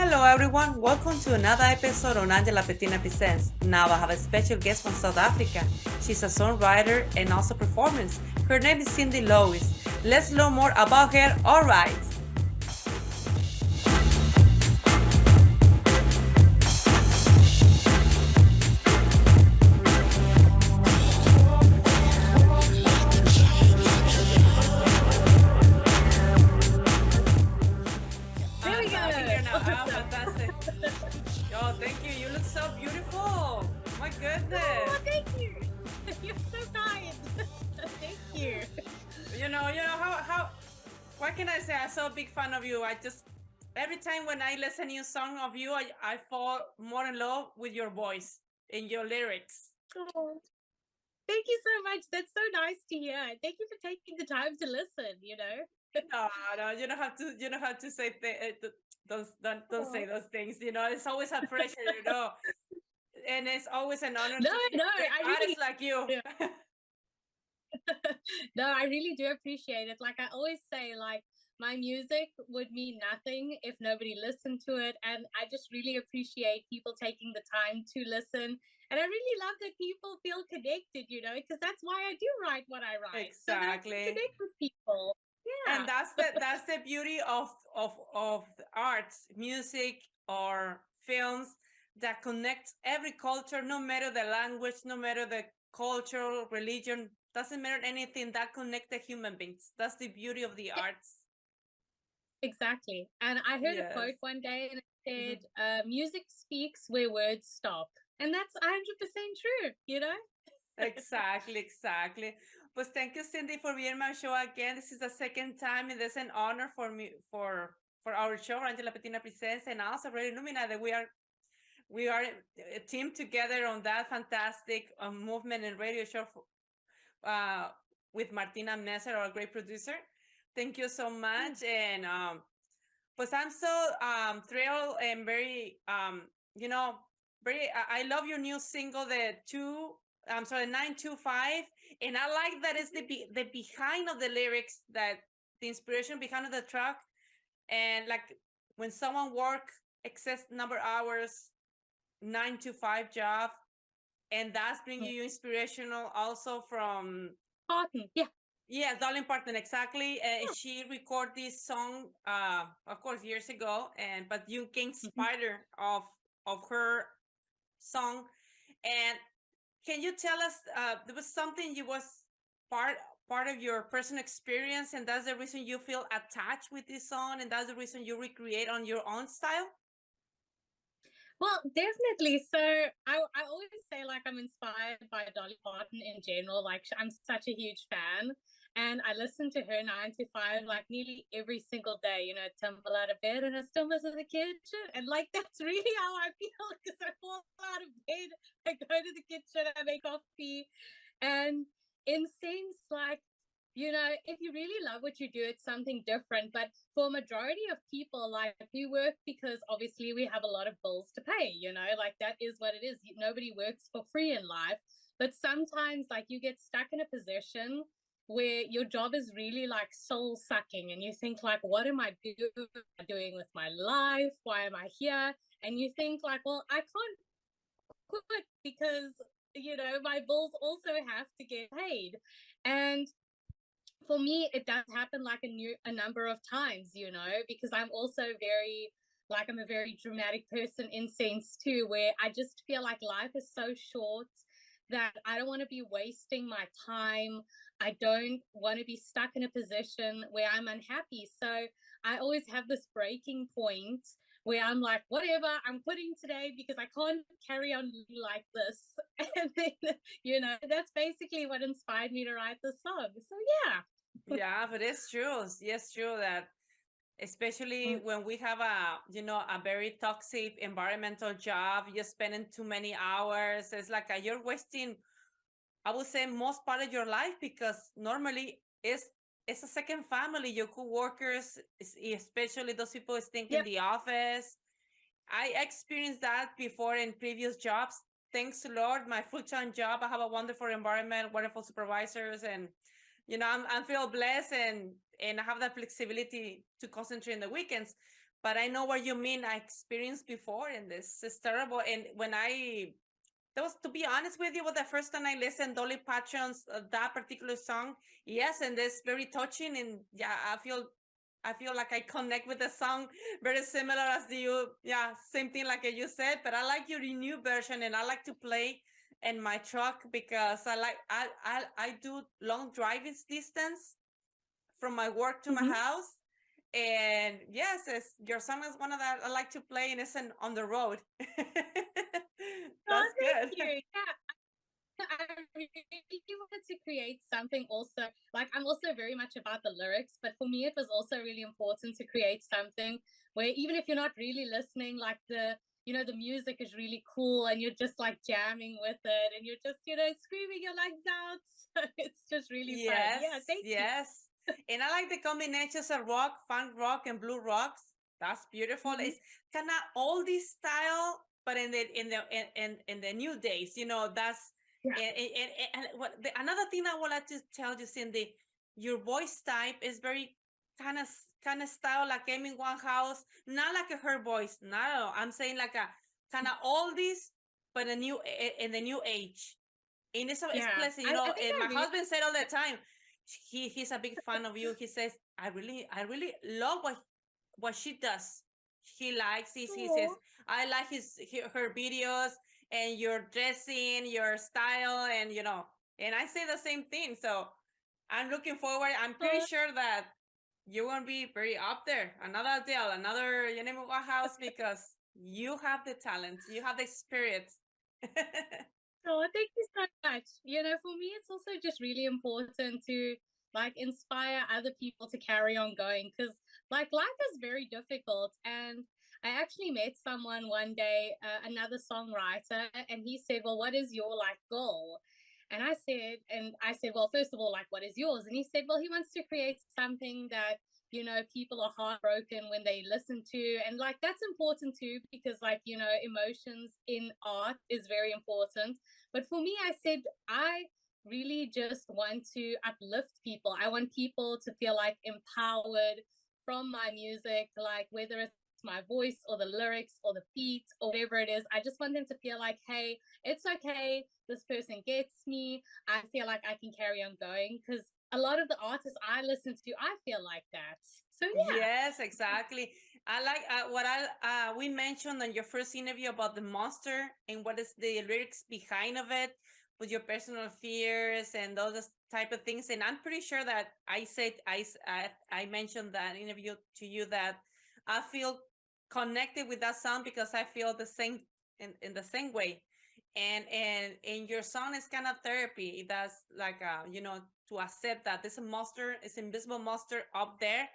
Hello everyone, welcome to another episode on Lapetina Presents. Now I have a special guest from South Africa. She's a songwriter and also performance. Her name is Cindy Louise. Let's learn more about her. All right. Fantastic. Oh, thank you. You look so beautiful. My goodness. Oh, thank you. You're so kind. Thank you. How what can I say? I'm so big fan of you. Every time when I listen to a new song of you, I fall more in love with your voice and your lyrics. Oh, thank you so much. That's so nice to hear. Thank you for taking the time to listen. No, you don't have to. You don't have to say don't say those things. It's always a pleasure. And it's always an honor No, to be no, with I artists really, like you. yeah. No, I really do appreciate it. Like I always say, like my music would mean nothing if nobody listened to it. And I just really appreciate people taking the time to listen. And I really love that people feel connected, because that's why I do write what I write. So that I can Exactly. connect with people. And Yeah. that's the beauty of arts, music or films that connects every culture, no matter the language, no matter the culture, religion, doesn't matter anything that connect the human beings. That's the beauty of the arts. Exactly. And I heard a Yes. quote one day and it Mhm. said, music speaks where words stop. And that's 100% true. Exactly. Pues thank you, Cindy, for being on my show again. This is the second time, and it's an honor for me for our show, Angela Lapetina Presents, and also Radio Lumina that we are a team together on that fantastic movement and radio show uh, with Martina Messer, our great producer. Thank you so much, and pues I'm so thrilled and very you know very I love your new single, the two. I'm sorry, 925, and I like that it's the behind of the lyrics, that the inspiration behind of the track, and like when someone work excess number hours, 9 to 5 job, and that's bringing you inspirational also from. Parton. Yeah. Yes, Darling Parton, exactly. Yeah. She recorded this song, of course, years ago, and but you came Mhm. inspired of her song. And can you tell us, there was something you was part part of your personal experience, and that's the reason you feel attached with this song, and that's the reason you recreate on your own style? Well, definitely. So I always say like I'm inspired by Dolly Parton in general. Like I'm such a huge fan. And I listen to her 9 to 5 like nearly every single day. Tumble out of bed and I stumble to the kitchen. And like that's really how I feel because I fall out of bed, I go to the kitchen, I make coffee. And in sense, like if you really love what you do, it's something different. But for a majority of people, like we work because obviously we have a lot of bills to pay, like that is what it is. Nobody works for free in life. But sometimes, like, you get stuck in a position where your job is really like soul sucking, and you think, like, what am I doing with my life? Why am I here? And you think, like, well, I can't quit because my bills also have to get paid. And for me it does happen like a number of times, because I'm also very, like, I'm a very dramatic person in sense too, where I just feel like life is so short that I don't want to be wasting my time. I don't want to be stuck in a position where I'm unhappy. So I always have this breaking point where I'm like, whatever, I'm quitting today because I can't carry on like this. And then, that's basically what inspired me to write this song. So yeah. Yeah, but it's true. Yes, true that especially Mm. when we have a very toxic environmental job, you're spending too many hours. It's like you're wasting, I would say, most part of your life, because normally it's a second family. Your coworkers, especially those people stink in Yep. the office. I experienced that before in previous jobs. Thanks to Lord, my full-time job, I have a wonderful environment, wonderful supervisors, and I feel blessed, and I have that flexibility to concentrate in the weekends. but I know what you mean. I experienced before, and this is terrible. And when that was, to be honest with you, was the first time I listened Dolly Parton's that particular song. Yes, and it's very touching, and yeah, I feel like I connect with the song very similar as you. Yeah, same thing like you said. But I like your new version, and I like to play in my truck because I do long driving distance from my work to my Mm-hmm. house. And yes, your song is one of that I like to play, and it's on the road. Oh, That's thank good. you. Yeah, I really wanted to create something also. Like, I'm also very much about the lyrics, but for me, it was also really important to create something where even if you're not really listening, like the music is really cool and you're just like jamming with it and you're just, screaming your lungs out. So it's just really fun. Yes, Yeah, thank you. yes. And I like the combinations of rock, funk rock, and blue rocks. That's beautiful. Hmm. It's kind of oldie style, but in the new days, that's Yeah, and another thing I would like to tell you, Cindy, your voice type is very kind of style like Amy Winehouse, not like her voice. No, I'm saying like a kind of oldies, but in the new age. And it's yeah. pleasant, I think and I my really. husband said all the time, he's a big fan of you. He says, I really love what she does. He likes he says, Oh, I like her videos and your dressing, your style, and I say the same thing. So I'm looking forward. I'm pretty oh, sure that you're gonna be very up there. Another Adele, another Yenemuwa house, because you have the talent, you have the spirit. oh, thank you so much. For me, it's also just really important to like inspire other people to carry on going because like life is very difficult. And I actually met someone one day, another songwriter, and he said, "Well, what is your like goal?" And I said, "Well, first of all, like, what is yours?" And he said, "Well, he wants to create something that people are heartbroken when they listen to, and like that's important too because like emotions in art is very important." But for me, I said, I really just want to uplift people. I want people to feel like empowered from my music, like whether it's my voice or the lyrics or the beat or whatever it is. I just want them to feel like, hey, it's okay. This person gets me. I feel like I can carry on going because a lot of the artists I listen to, I feel like that. So yeah. Yes, exactly. I like what I we mentioned on your first interview about the monster and what is the lyrics behind of it, with your personal fears and those type of things. And I'm pretty sure that I mentioned that interview to you that I feel connected with that song because I feel the same in the same way. And your song is kind of therapy. It does like to accept that there's a monster, it's invisible monster up there,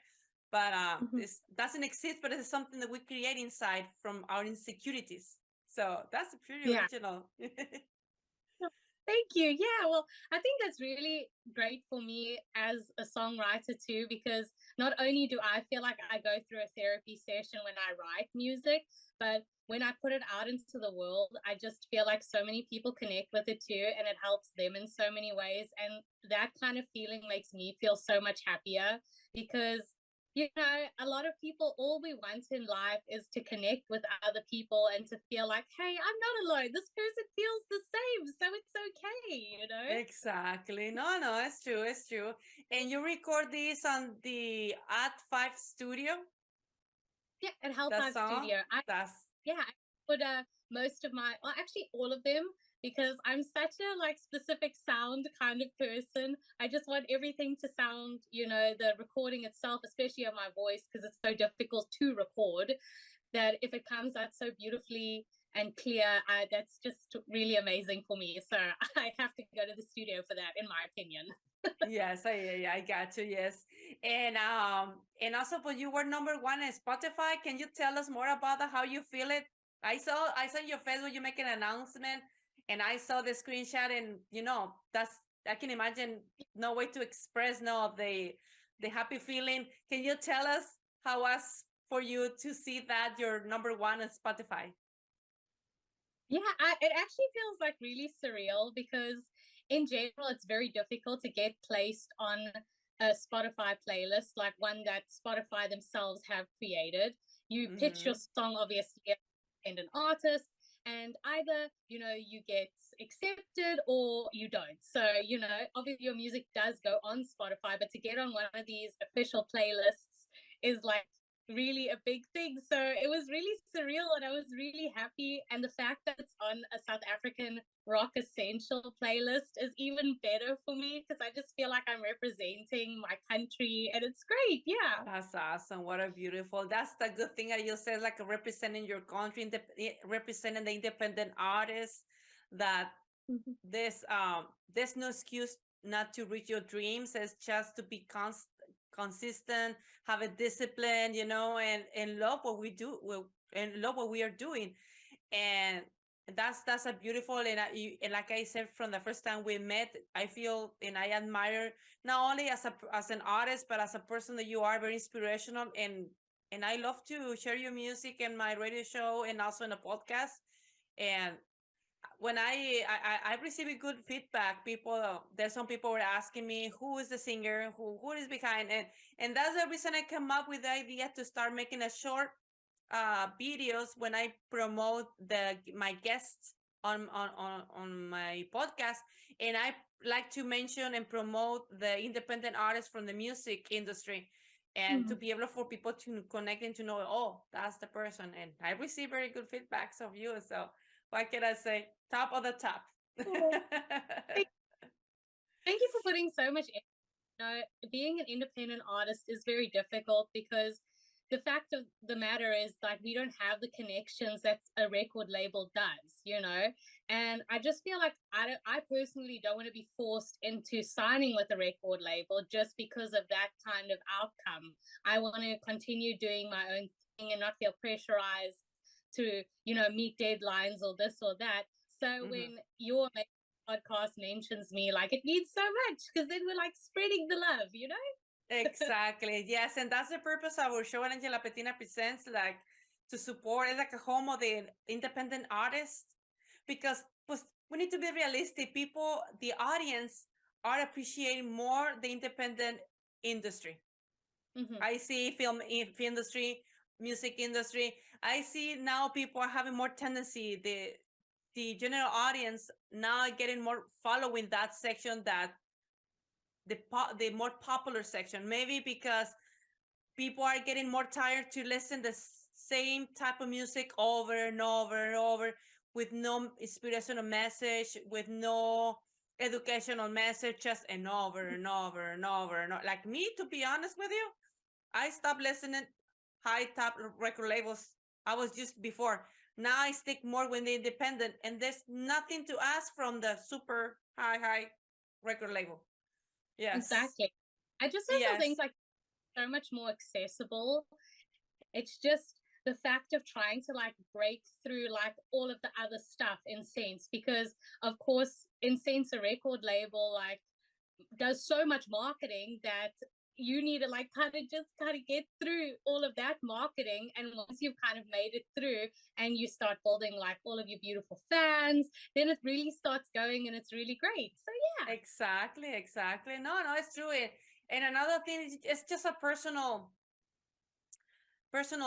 but Mhm. this doesn't exist, but it's something that we create inside from our insecurities. So that's pretty Yeah. original. Thank you. Yeah, well, I think that's really great for me as a songwriter too, because not only do I feel like I go through a therapy session when I write music, but when I put it out into the world, I just feel like so many people connect with it too, and it helps them in so many ways. And that kind of feeling makes me feel so much happier because a lot of people, all we want in life is to connect with other people and to feel like, hey, I'm not alone. This person feels the same. So it's okay. Exactly. No, no, it's true. It's true. And you record this on the At Five Studio, Yeah, at Help the Live song. Studio. That's I put most of my, well, actually all of them, because I'm such a like specific sound kind of person. I just want everything to sound, the recording itself, especially of my voice, because it's so difficult to record, that if it comes out so beautifully and clear, that's just really amazing for me. So I have to go to the studio for that, in my opinion. yes, I got you. Yes, and also, but you were number one in Spotify. Can you tell us more about that? How you feel it? I saw your Facebook. You make an announcement, and I saw the screenshot, and that's I can imagine no way to express no the happy feeling. Can you tell us how was for you to see that you're number one on Spotify? Yeah, it actually feels like really surreal because in general, it's very difficult to get placed on a Spotify playlist, like one that Spotify themselves have created. you pitch your Mm-hmm. song, obviously, as an independent artist, and either, you get accepted or you don't. So, obviously your music does go on Spotify, but to get on one of these official playlists is like really a big thing. So it was really surreal and I was really happy. And the fact that it's on a South African rock essential playlist is even better for me because I just feel like I'm representing my country and it's great. Yeah. That's awesome. What a beautiful. That's the good thing that you said, like representing your country, representing the independent artists. That Mhm. there's no excuse not to reach your dreams. It's just to be consistent, have a discipline, and love what we do, and love what we are doing. And that's a beautiful, and like I said from the first time we met, I feel and I admire not only as an artist but as a person that you are very inspirational, and I love to share your music in my radio show and also in a podcast. And when I received good feedback, there's some people were asking me who is the singer, who is behind, and that's the reason I come up with the idea to start making a short videos when I promote my guests on my podcast, and I like to mention and promote the independent artists from the music industry, and to Mhm. be able for people to connect and to know, oh, that's the person. And I receive very good feedbacks of you. So what can I say? Top of the top. Oh, thank thank you for putting so much being an independent artist is very difficult because the fact of the matter is like we don't have the connections that a record label does. And I just feel like I personally don't want to be forced into signing with a record label just because of that kind of outcome. I want to continue doing my own thing and not feel pressurized to meet deadlines or this or that. So Mhm. when your podcast mentions me, like it means so much because then we're like spreading the love. Exactly. Yes, and that's the purpose of our show, Angela Lapetina Presents, like to support, it's like a home of the independent artists, because pues, we need to be realistic. People, the audience, are appreciating more the independent industry. Hmm. I see film industry, music industry. I see now people are having more tendency, the general audience now getting more following that section, that the more popular section, maybe because people are getting more tired to listen the same type of music over and over and over, with no inspirational message, with no educational message, just and over and over and over and over. Like me, to be honest with you, I stopped listening high top record labels. I was just before. Now I stick more with the independent, and there's nothing to ask from the super high record label. Yes. Exactly. I just also think Yes. like so much more accessible. It's just the fact of trying to like break through like all of the other stuff in Sense because of course in Sense a record label like does so much marketing that you need to like kind of get through all of that marketing, and once you've kind of made it through and you start building like all of your beautiful fans, then it really starts going and it's really great. So yeah. Exactly, exactly. No, it's true. And another thing is, it's just a personal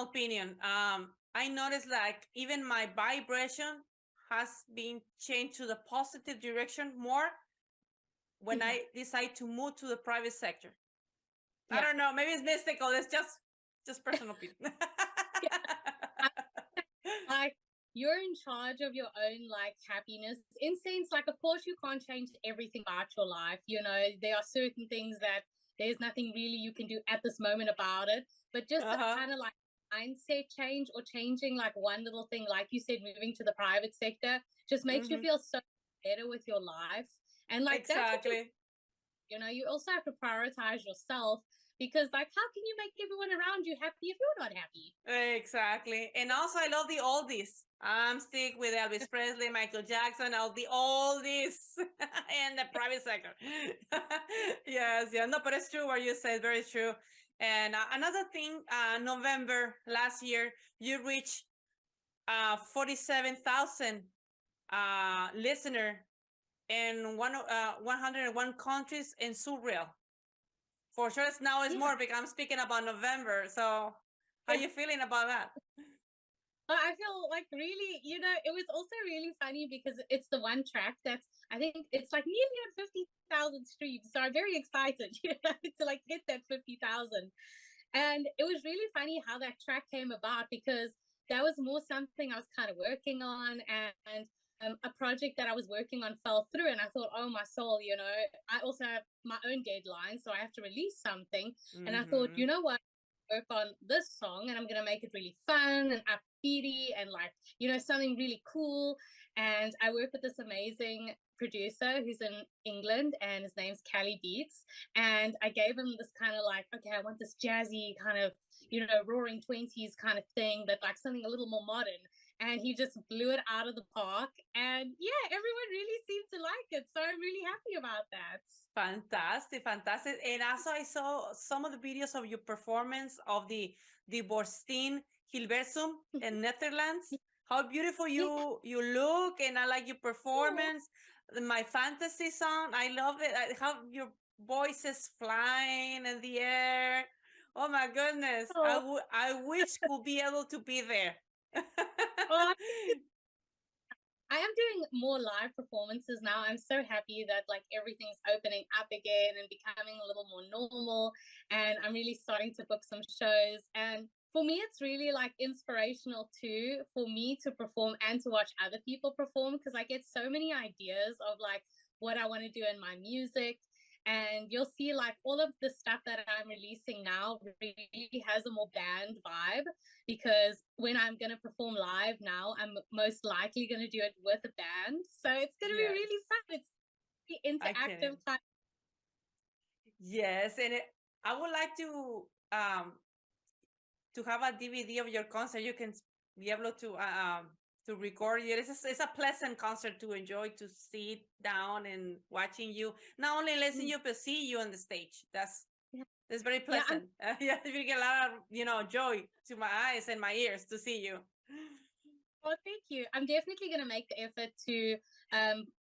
opinion. I noticed like even my vibration has been changed to the positive direction more when Mhm. I decide to move to the private sector. I Yeah. don't know. Maybe it's mystical. It's just personal opinion. Yeah. I, like you're in charge of your own like happiness in sense like of course you can't change everything about your life. There are certain things that there's nothing really you can do at this moment about it, but just Uh-huh. kind of like mindset change or changing like one little thing, like you said, moving to the private sector just makes you Hmm. feel so better with your life. And like that's what Exactly. you also have to prioritize yourself because like how can you make everyone around you happy if you're not happy? Exactly. And also I love the oldies. I'm stick with Elvis Presley, Michael Jackson, all the oldies in the private sector. Yes, yeah. No, but it's true what you said, very true. And another thing, November last year, you reached 47,000 listener in 101 countries in surreal. For sure, it's now is Yeah. more because I'm speaking about November. So How you feeling about that? I feel like really, it was also really funny because it's the one track that's, I think it's like nearly at 50,000 streams. So I'm very excited, to like hit that 50,000. And it was really funny how that track came about because that was more something I was kind of working on, and a project that I was working on fell through. And I thought, oh, my soul, I also have my own deadline, so I have to release something. And I thought, Mm-hmm. you know what? Work on this song and I'm gonna make it really fun and upbeaty and like something really cool. And I work with this amazing producer who's in England and his name's Cali Beats. And I gave him this kind of like, okay, I want this jazzy kind of roaring 20s kind of thing, but like something a little more modern. And he just blew it out of the park. And yeah, everyone really seemed to like it. So I'm really happy about that. Fantastic, fantastic. And also I saw some of the videos of your performance of the Borsteen Hilversum in Netherlands. How beautiful Yeah. you look, and I like your performance. My fantasy song, I love it. How your voice is flying in the air. Oh my goodness. Oh, I wish could be able to be there. oh, I am doing more live performances now. I'm so happy that like everything's opening up again and becoming a little more normal. And I'm really starting to book some shows. And for me, it's really like inspirational too for me to perform and to watch other people perform because I get so many ideas of like what I want to do in my music. And you'll see like all of the stuff that I'm releasing now really has a more band vibe because when I'm going to perform live now, I'm most likely going to do it with a band. So it's going to be Yes, really fun. It's the I can. interactive type. Yes, and I would like to have a DVD of your concert. You can be able to record it. It's a pleasant concert to enjoy, to sit down and watching you. Not only listening you, but see you on the stage. That's very Yeah, pleasant. Yeah, you get a lot of joy to my eyes and my ears to see you. well, thank you. I'm definitely going to make the effort to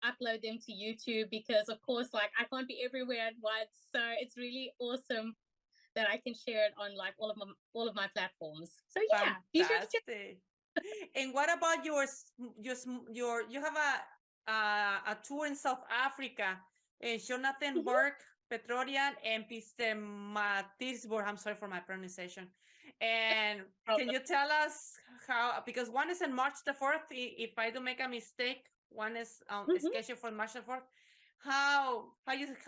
upload them to YouTube because, of course, like I can't be everywhere at once. So it's really awesome that I can share it on like all of my platforms. So yeah, be sure to check. Fantastic. And what about you have a tour in South Africa, Mhm. Jonathanburg, Petrorian, and Pistematisburg. I'm sorry for my pronunciation. And can you tell us how? Because one is in March the 4th. If I don't make a mistake, one is Mhm. scheduled for March the 4th. How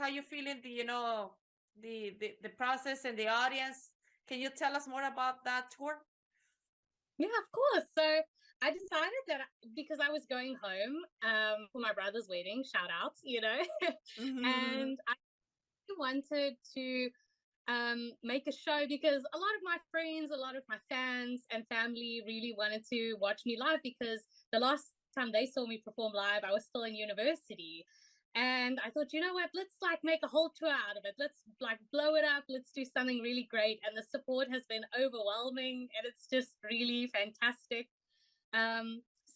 you feeling? The process and the audience. Can you tell us more about that tour? Yeah, of course. So I decided that because I was going home for my brother's wedding, shout out, and I wanted to make a show because a lot of my friends, a lot of my fans and family really wanted to watch me live because the last time they saw me perform live, I was still in university. And I thought, you know what, let's like make a whole tour out of it. Let's like blow it up. Let's do something really great. And the support has been overwhelming and it's just really fantastic.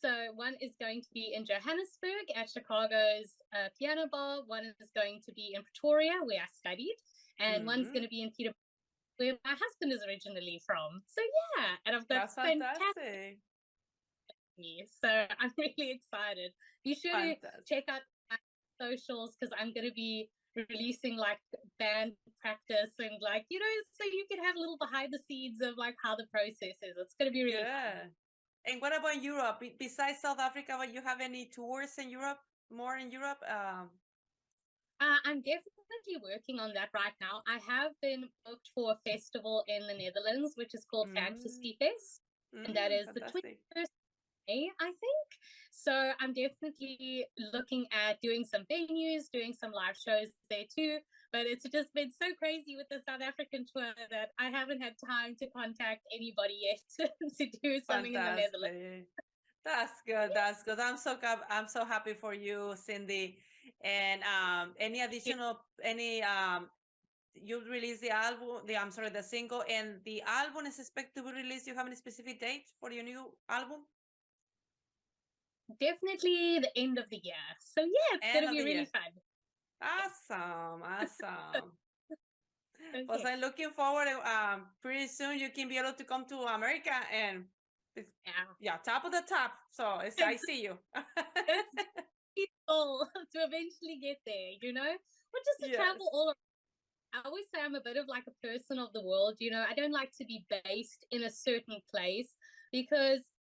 So one is going to be in Johannesburg at Chicago's piano bar. One is going to be in Pretoria, where I studied, and one's going Mm-hmm. to be in Peter, where my husband is originally from. So yeah, and I've got That's fantastic fantastic. news. So I'm really excited. Be sure to Fantastic. check out my socials because I'm going to be releasing like band practice and like so you can have a little behind the scenes of like how the process is. It's going to be really fun. Good. And what about Europe? Besides South Africa, what you have any tours in Europe? More in Europe? I'm definitely working on that right now. I have been booked for a festival in the Netherlands, which is called Mm, Fantasy Fest, and that is the fantastic. 21st May, I think. So I'm definitely looking at doing some venues, doing some live shows there too. But it's just been so crazy with the South African tour that I haven't had time to contact anybody yet to do something in the Netherlands. Fantastic. That's good. That's good. I'm so happy for you, Cindy. And any Yeah, additional any you release the album, I'm sorry, the single, and the album is expected to be released. You have any specific date for your new album? definitely the end of the year. So yeah, it's going End to of be the really year. fun. Awesome. Awesome. Pues Yes. I'm looking forward. Pretty soon you can be able to come to America and Yeah. top of the top. So I see you. It's definitely the goal to eventually get there, or just to Yes. travel all around. I always say I'm a bit of like a person of the world. I don't like to be based in a certain place because,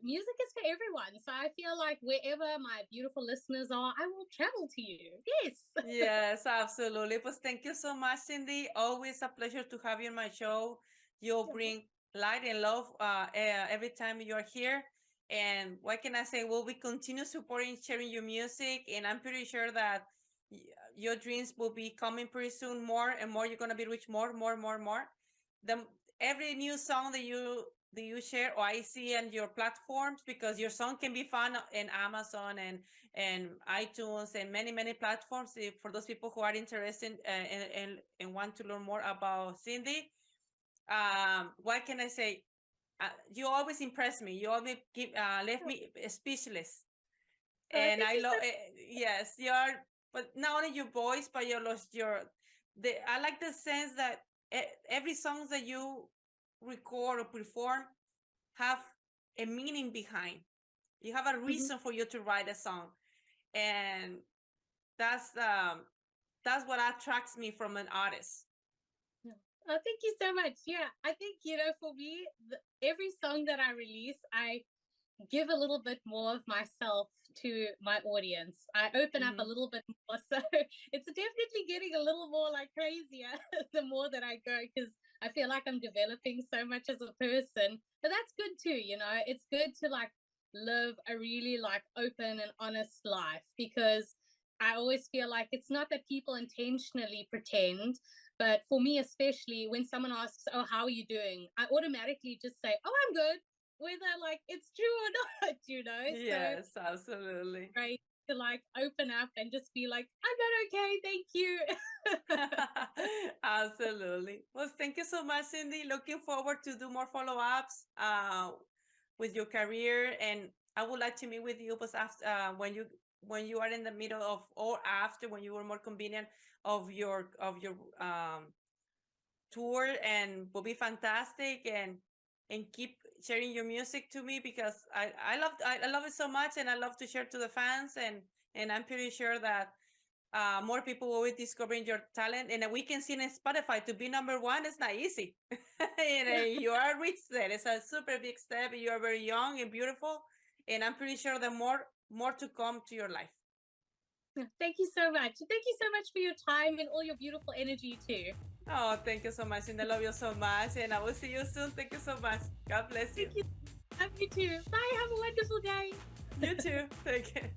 music is for everyone. So I feel like wherever my beautiful listeners are, I will travel to you. Yes. Yes, absolutely. Pues thank you so much, Cindy. Always a pleasure to have you on my show. You'll bring light and love every time you're here. And what can I say? We'll be continue supporting, sharing your music, and I'm pretty sure that your dreams will be coming pretty soon. More and more, you're gonna be rich more, more, more, more. The every new song that you share or I see on your platforms, because your song can be found in Amazon and iTunes and many many platforms. For those people who are interested and want to learn more about Cindy, what can I say? You always impress me. You always left me speechless, and Thank I you love. so Yes, you are. But not only your voice, but your. I like the sense that every song that you record or perform have a meaning behind. You have a much. reason for you to write a song, and that's what attracts me from an artist. Yeah. Oh, thank you so much. Yeah, I think, for me, every song that I release, I give a little bit more of myself to my audience. I open up a Mm-hmm. little bit more. So it's definitely getting a little more like crazier the more that I go because I feel like I'm developing so much as a person. But that's good too, It's good to like live a really like open and honest life because I always feel like it's not that people intentionally pretend, but for me, especially when someone asks, "Oh, how are you doing?" I automatically just say, "Oh, I'm good," whether like it's true or not, So Yes, absolutely. great to like open up and just be like, I'm not okay, thank you. Absolutely. Well, thank you so much, Cindy. Looking forward to do more follow-ups with your career, and I would like to meet with you, but after when you are in the middle of or after when you were more convenient of your tour, and will be fantastic, and keep sharing your music to me because I love it so much, and I love to share to the fans, and I'm pretty sure that more people will be discovering your talent, and we can see in Spotify to be number one. It's not easy. You are reached there. It's a super big step. You are very young and beautiful, and I'm pretty sure the more to come to your life. Thank you so much. Thank you so much for your time and all your beautiful energy too. Oh, thank you so much, and I love you so much, and I will see you soon. Thank you so much. God bless you. Thank you. Love you too. Bye. Have a wonderful day. You too. Take care.